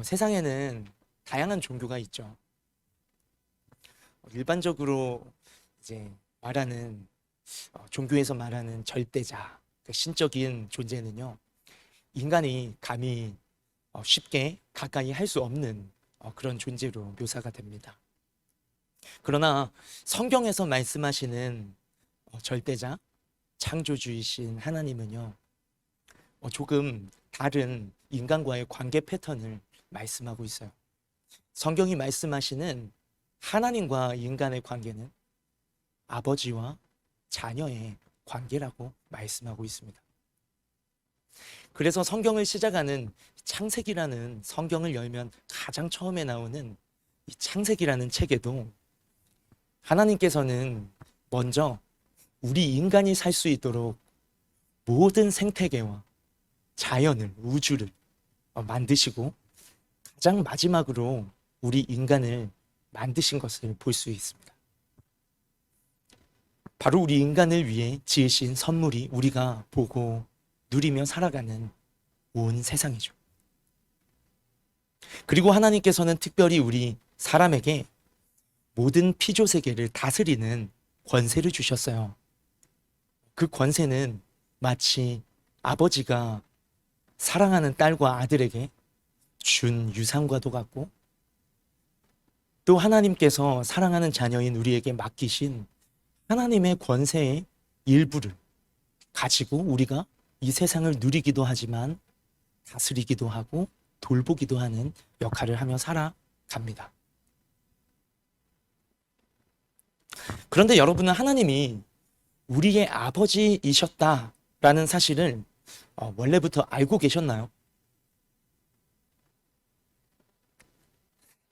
세상에는 다양한 종교가 있죠. 일반적으로 이제 말하는 종교에서 말하는 절대자, 그 신적인 존재는요, 인간이 감히 쉽게 가까이 할 수 없는 그런 존재로 묘사가 됩니다. 그러나 성경에서 말씀하시는 절대자, 창조주이신 하나님은요, 조금 다른 인간과의 관계 패턴을 말씀하고 있어요. 성경이 말씀하시는 하나님과 인간의 관계는 아버지와 자녀의 관계라고 말씀하고 있습니다. 그래서 성경을 시작하는 창세기라는 성경을 열면 가장 처음에 나오는 이 창세기라는 책에도 하나님께서는 먼저 우리 인간이 살 수 있도록 모든 생태계와 자연을, 우주를 만드시고 가장 마지막으로 우리 인간을 만드신 것을 볼 수 있습니다. 바로 우리 인간을 위해 지으신 선물이 우리가 보고 누리며 살아가는 온 세상이죠. 그리고 하나님께서는 특별히 우리 사람에게 모든 피조 세계를 다스리는 권세를 주셨어요. 그 권세는 마치 아버지가 사랑하는 딸과 아들에게 준 유산과도 같고, 또 하나님께서 사랑하는 자녀인 우리에게 맡기신 하나님의 권세의 일부를 가지고 우리가 이 세상을 누리기도 하지만 다스리기도 하고 돌보기도 하는 역할을 하며 살아갑니다. 그런데 여러분은 하나님이 우리의 아버지이셨다라는 사실을 원래부터 알고 계셨나요?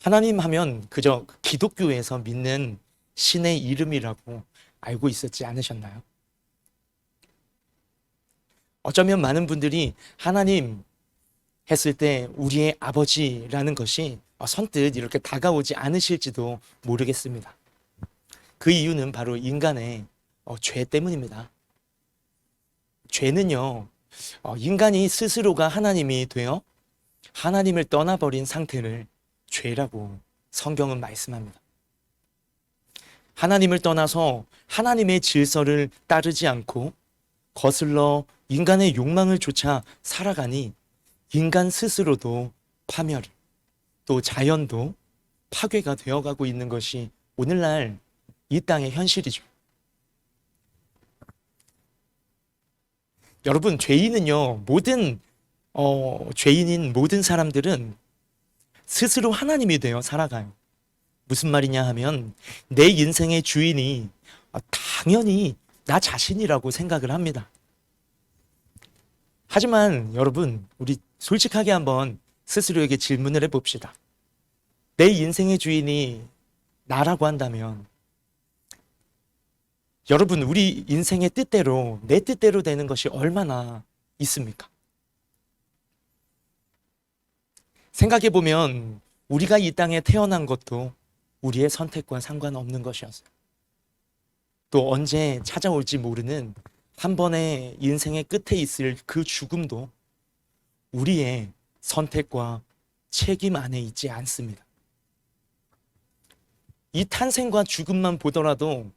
하나님 하면 그저 기독교에서 믿는 신의 이름이라고 알고 있었지 않으셨나요? 어쩌면 많은 분들이 하나님 했을 때 우리의 아버지라는 것이 선뜻 이렇게 다가오지 않으실지도 모르겠습니다. 그 이유는 바로 인간의 죄 때문입니다. 죄는요, 인간이 스스로가 하나님이 되어 하나님을 떠나버린 상태를 죄라고 성경은 말씀합니다. 하나님을 떠나서 하나님의 질서를 따르지 않고 거슬러 인간의 욕망을 쫓아 살아가니 인간 스스로도 파멸, 또 자연도 파괴가 되어가고 있는 것이 오늘날 이 땅의 현실이죠. 여러분, 죄인은요, 죄인인 모든 사람들은 스스로 하나님이 되어 살아가요. 무슨 말이냐 하면 내 인생의 주인이 당연히 나 자신이라고 생각을 합니다. 하지만 여러분, 우리 솔직하게 한번 스스로에게 질문을 해봅시다. 내 인생의 주인이 나라고 한다면 여러분, 우리 인생의 뜻대로, 내 뜻대로 되는 것이 얼마나 있습니까? 생각해보면 우리가 이 땅에 태어난 것도 우리의 선택과 상관없는 것이었어요. 또 언제 찾아올지 모르는 한 번의 인생의 끝에 있을 그 죽음도 우리의 선택과 책임 안에 있지 않습니다. 이 탄생과 죽음만 보더라도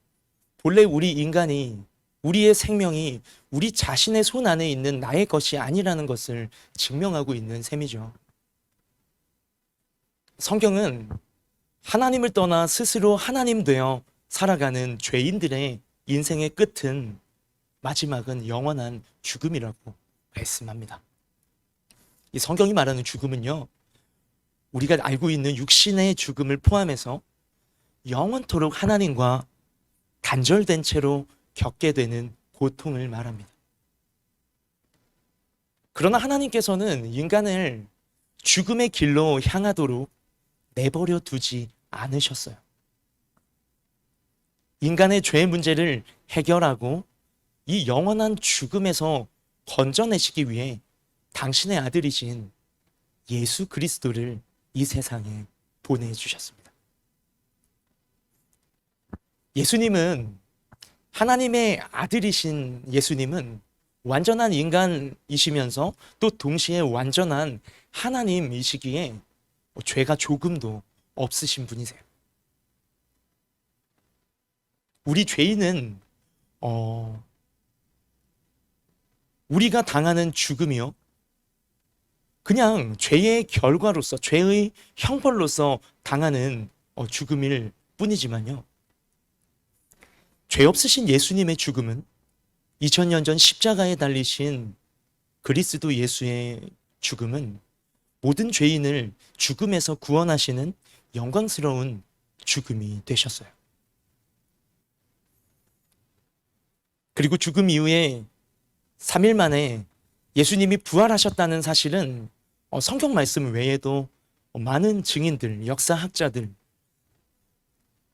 본래 우리 인간이, 우리의 생명이 우리 자신의 손 안에 있는 나의 것이 아니라는 것을 증명하고 있는 셈이죠. 성경은 하나님을 떠나 스스로 하나님 되어 살아가는 죄인들의 인생의 끝은, 마지막은 영원한 죽음이라고 말씀합니다. 이 성경이 말하는 죽음은요, 우리가 알고 있는 육신의 죽음을 포함해서 영원토록 하나님과 단절된 채로 겪게 되는 고통을 말합니다. 그러나 하나님께서는 인간을 죽음의 길로 향하도록 내버려 두지 않으셨어요. 인간의 죄 문제를 해결하고 이 영원한 죽음에서 건져내시기 위해 당신의 아들이신 예수 그리스도를 이 세상에 보내주셨습니다. 예수님은, 하나님의 아들이신 예수님은 완전한 인간이시면서 또 동시에 완전한 하나님이시기에 죄가 조금도 없으신 분이세요. 우리 죄인은 우리가 당하는 죽음이요, 그냥 죄의 결과로서, 죄의 형벌로서 당하는 죽음일 뿐이지만요, 죄 없으신 예수님의 죽음은 2000년 전 십자가에 달리신 그리스도 예수의 죽음은 모든 죄인을 죽음에서 구원하시는 영광스러운 죽음이 되셨어요. 그리고 죽음 이후에 3일 만에 예수님이 부활하셨다는 사실은 성경 말씀 외에도 많은 증인들, 역사학자들,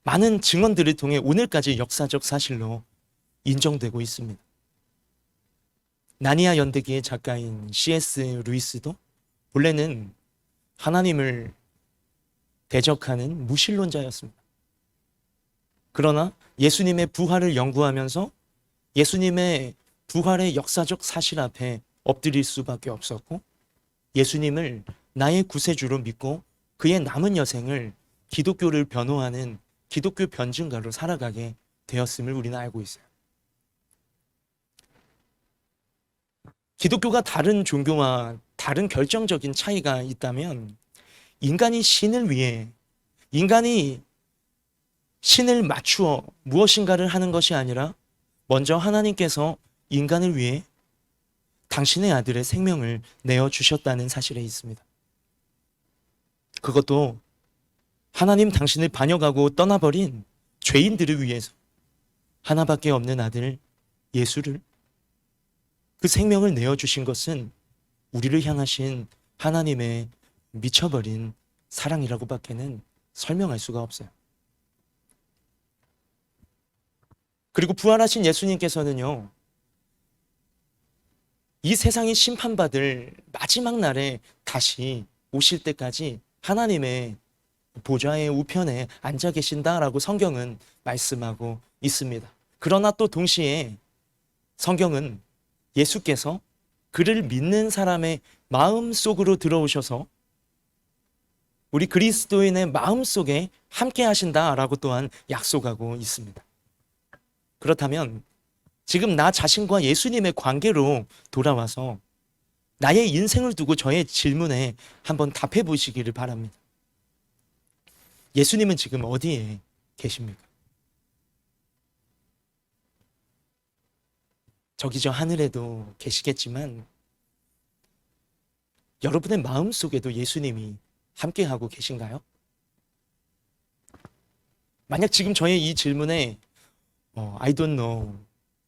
많은 증언들을 통해 오늘까지 역사적 사실로 인정되고 있습니다. 나니아 연대기의 작가인 C.S. 루이스도 본래는 하나님을 대적하는 무신론자였습니다. 그러나 예수님의 부활을 연구하면서 예수님의 부활의 역사적 사실 앞에 엎드릴 수밖에 없었고, 예수님을 나의 구세주로 믿고 그의 남은 여생을 기독교를 변호하는 기독교 변증가로 살아가게 되었음을 우리는 알고 있어요. 기독교가 다른 종교와 다른 결정적인 차이가 있다면, 인간이 신을 위해, 인간이 신을 맞추어 무엇인가를 하는 것이 아니라 먼저 하나님께서 인간을 위해 당신의 아들의 생명을 내어주셨다는 사실에 있습니다. 그것도 하나님 당신을 반역하고 떠나버린 죄인들을 위해서 하나밖에 없는 아들 예수를, 그 생명을 내어주신 것은 우리를 향하신 하나님의 미쳐버린 사랑이라고밖에는 설명할 수가 없어요. 그리고 부활하신 예수님께서는요, 이 세상이 심판받을 마지막 날에 다시 오실 때까지 하나님의 보좌의 우편에 앉아 계신다라고 성경은 말씀하고 있습니다. 그러나 또 동시에 성경은 예수께서 그를 믿는 사람의 마음 속으로 들어오셔서 우리 그리스도인의 마음 속에 함께 하신다라고 또한 약속하고 있습니다. 그렇다면 지금 나 자신과 예수님의 관계로 돌아와서 나의 인생을 두고 저의 질문에 한번 답해 보시기를 바랍니다. 예수님은 지금 어디에 계십니까? 저기 저 하늘에도 계시겠지만 여러분의 마음 속에도 예수님이 함께하고 계신가요? 만약 지금 저의 이 질문에 I don't know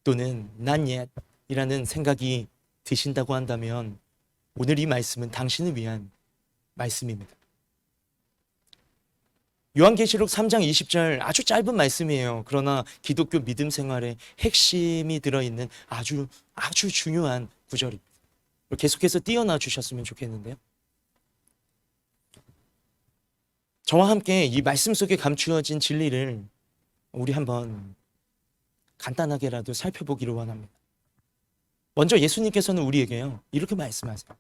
또는 not yet 이라는 생각이 드신다고 한다면 오늘 이 말씀은 당신을 위한 말씀입니다. 요한계시록 3장 20절 아주 짧은 말씀이에요. 그러나 기독교 믿음 생활의 핵심이 들어있는 아주 중요한 구절입니다. 계속해서 띄어놔 주셨으면 좋겠는데요. 저와 함께 이 말씀 속에 감추어진 진리를 우리 한번 간단하게라도 살펴보기를 원합니다. 먼저 예수님께서는 우리에게요, 이렇게 말씀하세요.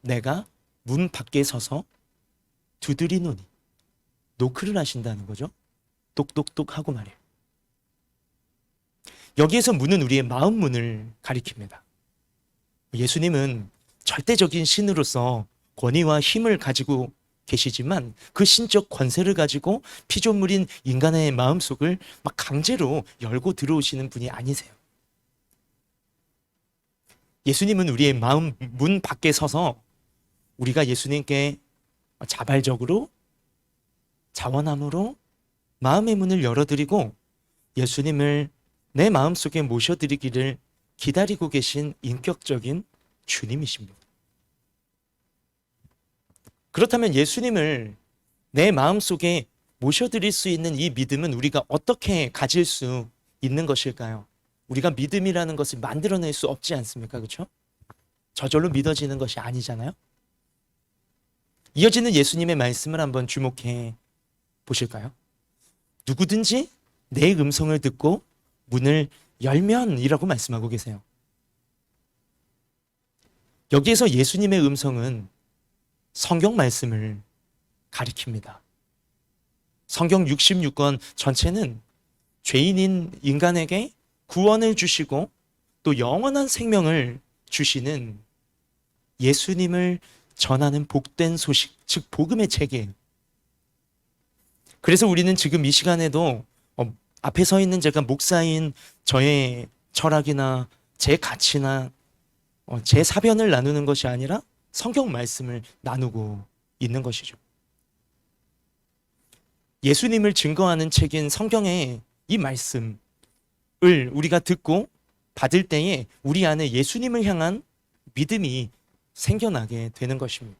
내가 문 밖에 서서 두드리노니. 노크를 하신다는 거죠. 똑똑똑 하고 말이에요. 여기에서 문은 우리의 마음 문을 가리킵니다. 예수님은 절대적인 신으로서 권위와 힘을 가지고 계시지만 그 신적 권세를 가지고 피조물인 인간의 마음속을 막 강제로 열고 들어오시는 분이 아니세요. 예수님은 우리의 마음 문 밖에 서서 우리가 예수님께 자발적으로 자원함으로 마음의 문을 열어드리고 예수님을 내 마음속에 모셔드리기를 기다리고 계신 인격적인 주님이십니다. 그렇다면 예수님을 내 마음속에 모셔드릴 수 있는 이 믿음은 우리가 어떻게 가질 수 있는 것일까요? 우리가 믿음이라는 것을 만들어낼 수 없지 않습니까? 그렇죠? 저절로 믿어지는 것이 아니잖아요. 이어지는 예수님의 말씀을 한번 주목해 보실까요? 누구든지 내 음성을 듣고 문을 열면이라고 말씀하고 계세요. 여기에서 예수님의 음성은 성경 말씀을 가리킵니다. 성경 66권 전체는 죄인인 인간에게 구원을 주시고 또 영원한 생명을 주시는 예수님을 전하는 복된 소식, 즉 복음의 책이에요. 그래서 우리는 지금 이 시간에도 앞에 서 있는 제가 목사인 저의 철학이나 제 가치나 제 사변을 나누는 것이 아니라 성경 말씀을 나누고 있는 것이죠. 예수님을 증거하는 책인 성경의 이 말씀을 우리가 듣고 받을 때에 우리 안에 예수님을 향한 믿음이 생겨나게 되는 것입니다.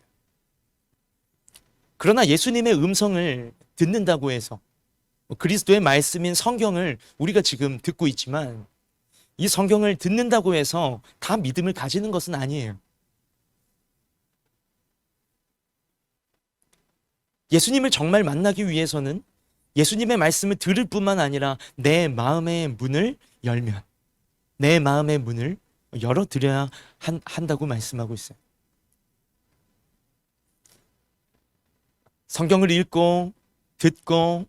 그러나 예수님의 음성을 듣는다고 해서 그리스도의 말씀인 성경을 우리가 지금 듣고 있지만 이 성경을 듣는다고 해서 다 믿음을 가지는 것은 아니에요. 예수님을 정말 만나기 위해서는 예수님의 말씀을 들을 뿐만 아니라 내 마음의 문을 열면, 내 마음의 문을 열어드려야 한다고 말씀하고 있어요. 성경을 읽고 듣고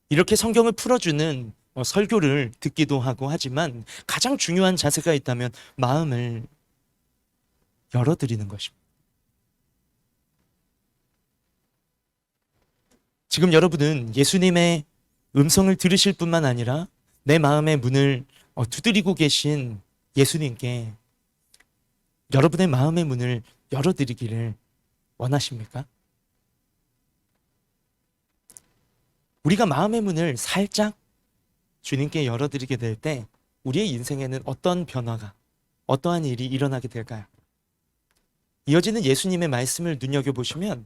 이렇게 성경을 풀어주는 설교를 듣기도 하고 하지만 가장 중요한 자세가 있다면 마음을 열어드리는 것입니다. 지금 여러분은 예수님의 음성을 들으실 뿐만 아니라 내 마음의 문을 두드리고 계신 예수님께 여러분의 마음의 문을 열어드리기를 원하십니까? 우리가 마음의 문을 살짝 주님께 열어드리게 될 때 우리의 인생에는 어떤 변화가, 어떠한 일이 일어나게 될까요? 이어지는 예수님의 말씀을 눈여겨보시면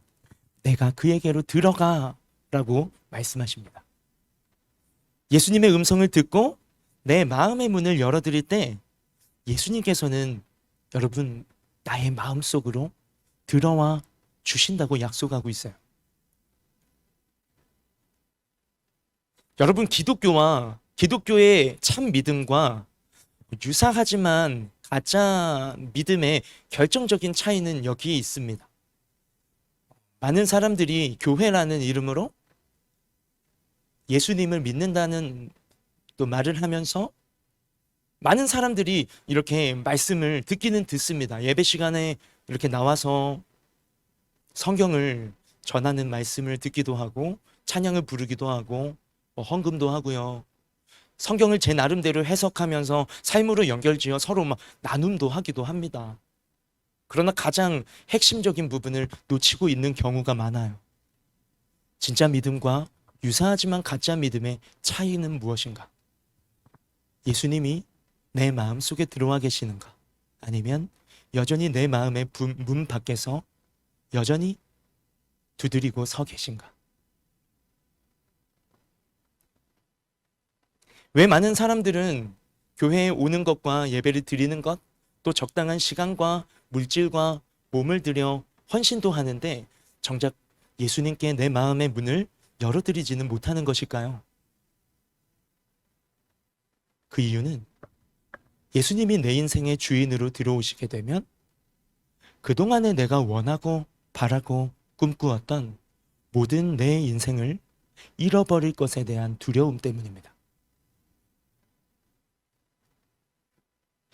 내가 그에게로 들어가 라고 말씀하십니다. 예수님의 음성을 듣고 내 마음의 문을 열어드릴 때 예수님께서는 여러분 나의 마음속으로 들어와 주신다고 약속하고 있어요. 여러분 기독교와 기독교의 참 믿음과 유사하지만 가짜 믿음의 결정적인 차이는 여기에 있습니다. 많은 사람들이 교회라는 이름으로 예수님을 믿는다는 또 말을 하면서 많은 사람들이 이렇게 말씀을 듣기는 듣습니다. 예배 시간에 이렇게 나와서 성경을 전하는 말씀을 듣기도 하고 찬양을 부르기도 하고 헌금도 하고요. 성경을 제 나름대로 해석하면서 삶으로 연결지어 서로 막 나눔도 하기도 합니다. 그러나 가장 핵심적인 부분을 놓치고 있는 경우가 많아요. 진짜 믿음과 유사하지만 가짜 믿음의 차이는 무엇인가? 예수님이 내 마음 속에 들어와 계시는가? 아니면 여전히 내 마음의 문 밖에서 여전히 두드리고 서 계신가? 왜 많은 사람들은 교회에 오는 것과 예배를 드리는 것, 또 적당한 시간과 물질과 몸을 들여 헌신도 하는데 정작 예수님께 내 마음의 문을 열어드리지는 못하는 것일까요? 그 이유는 예수님이 내 인생의 주인으로 들어오시게 되면 그동안에 내가 원하고 바라고 꿈꾸었던 모든 내 인생을 잃어버릴 것에 대한 두려움 때문입니다.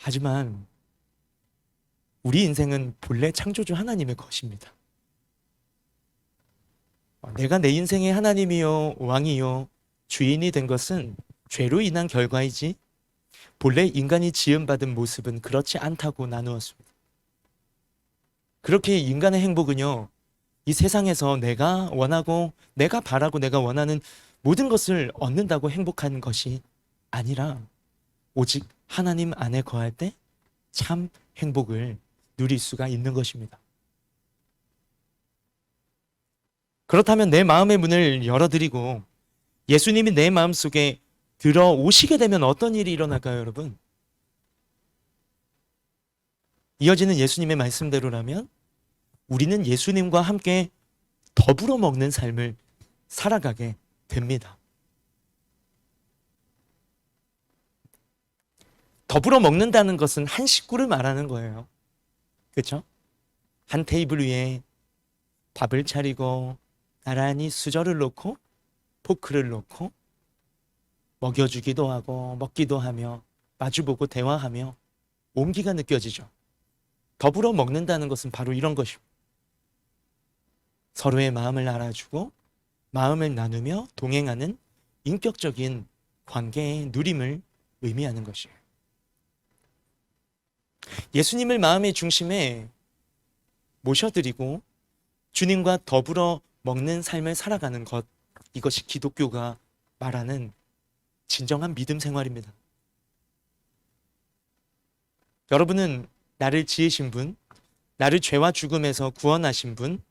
하지만 우리 인생은 본래 창조주 하나님의 것입니다. 내가 내 인생의 하나님이요 왕이요 주인이 된 것은 죄로 인한 결과이지 본래 인간이 지음받은 모습은 그렇지 않다고 나누었습니다. 그렇게 인간의 행복은요 이 세상에서 내가 원하고 내가 바라고 내가 원하는 모든 것을 얻는다고 행복한 것이 아니라 오직 하나님 안에 거할 때 참 행복을 누릴 수가 있는 것입니다. 그렇다면 내 마음의 문을 열어드리고 예수님이 내 마음속에 들어오시게 되면 어떤 일이 일어날까요, 여러분? 이어지는 예수님의 말씀대로라면 우리는 예수님과 함께 더불어 먹는 삶을 살아가게 됩니다. 더불어 먹는다는 것은 한 식구를 말하는 거예요. 그렇죠? 한 테이블 위에 밥을 차리고 나란히 수저를 놓고 포크를 놓고 먹여주기도 하고 먹기도 하며 마주보고 대화하며 온기가 느껴지죠. 더불어 먹는다는 것은 바로 이런 것이고, 서로의 마음을 알아주고 마음을 나누며 동행하는 인격적인 관계의 누림을 의미하는 것이에요. 예수님을 마음의 중심에 모셔드리고 주님과 더불어 먹는 삶을 살아가는 것, 이것이 기독교가 말하는 진정한 믿음 생활입니다. 여러분은 나를 지으신 분, 나를 죄와 죽음에서 구원하신 분,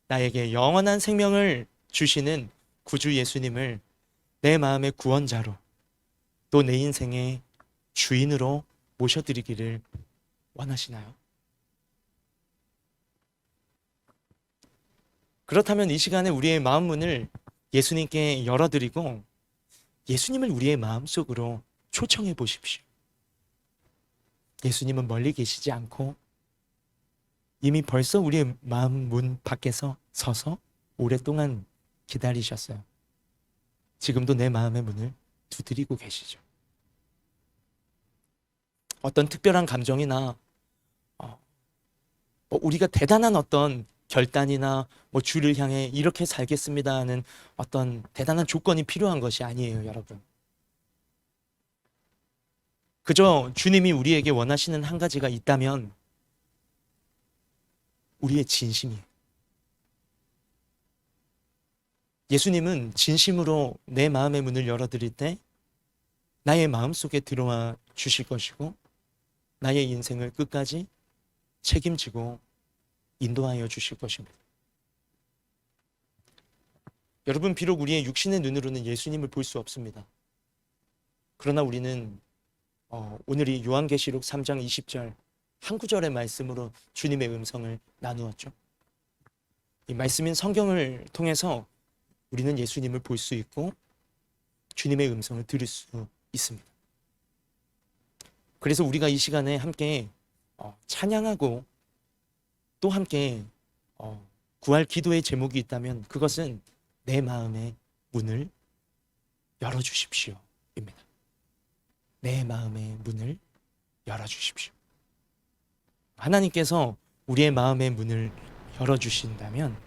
나에게 영원한 생명을 주시는 구주 예수님을 내 마음의 구원자로, 또 내 인생의 주인으로 모셔드리기를 원하시나요? 그렇다면 이 시간에 우리의 마음 문을 예수님께 열어드리고 예수님을 우리의 마음속으로 초청해 보십시오. 예수님은 멀리 계시지 않고 이미 벌써 우리의 마음 문 밖에서 서서 오랫동안 기다리셨어요. 지금도 내 마음의 문을 두드리고 계시죠. 어떤 특별한 감정이나 우리가 대단한 어떤 결단이나 주를 향해 이렇게 살겠습니다 하는 어떤 대단한 조건이 필요한 것이 아니에요, 여러분. 그저 주님이 우리에게 원하시는 한 가지가 있다면 우리의 진심이에요. 예수님은 진심으로 내 마음의 문을 열어드릴 때 나의 마음속에 들어와 주실 것이고 나의 인생을 끝까지 책임지고 인도하여 주실 것입니다. 여러분, 비록 우리의 육신의 눈으로는 예수님을 볼 수 없습니다. 그러나 우리는 오늘 이 요한계시록 3장 20절 한 구절의 말씀으로 주님의 음성을 나누었죠. 이 말씀인 성경을 통해서 우리는 예수님을 볼 수 있고 주님의 음성을 들을 수 있습니다. 그래서 우리가 이 시간에 함께 찬양하고 또 함께 구할 기도의 제목이 있다면 그것은 내 마음의 문을 열어주십시오 입니다. 내 마음의 문을 열어주십시오. 하나님께서 우리의 마음의 문을 열어주신다면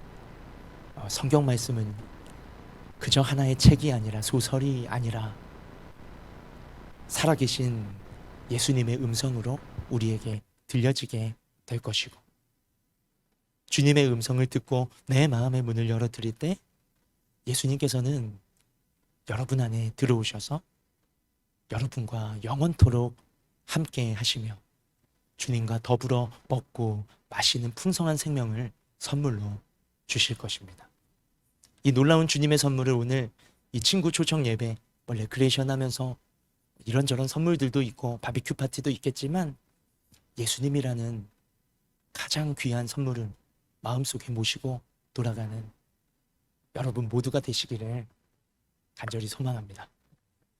성경 말씀은 그저 하나의 책이 아니라 소설이 아니라 살아계신 예수님의 음성으로 우리에게 들려지게 될 것이고 주님의 음성을 듣고 내 마음의 문을 열어드릴 때 예수님께서는 여러분 안에 들어오셔서 여러분과 영원토록 함께 하시며 주님과 더불어 먹고 마시는 풍성한 생명을 선물로 주실 것입니다. 이 놀라운 주님의 선물을 오늘 이 친구 초청 예배, 레크레이션 하면서 이런저런 선물들도 있고 바비큐 파티도 있겠지만 예수님이라는 가장 귀한 선물을 마음속에 모시고 돌아가는 여러분 모두가 되시기를 간절히 소망합니다.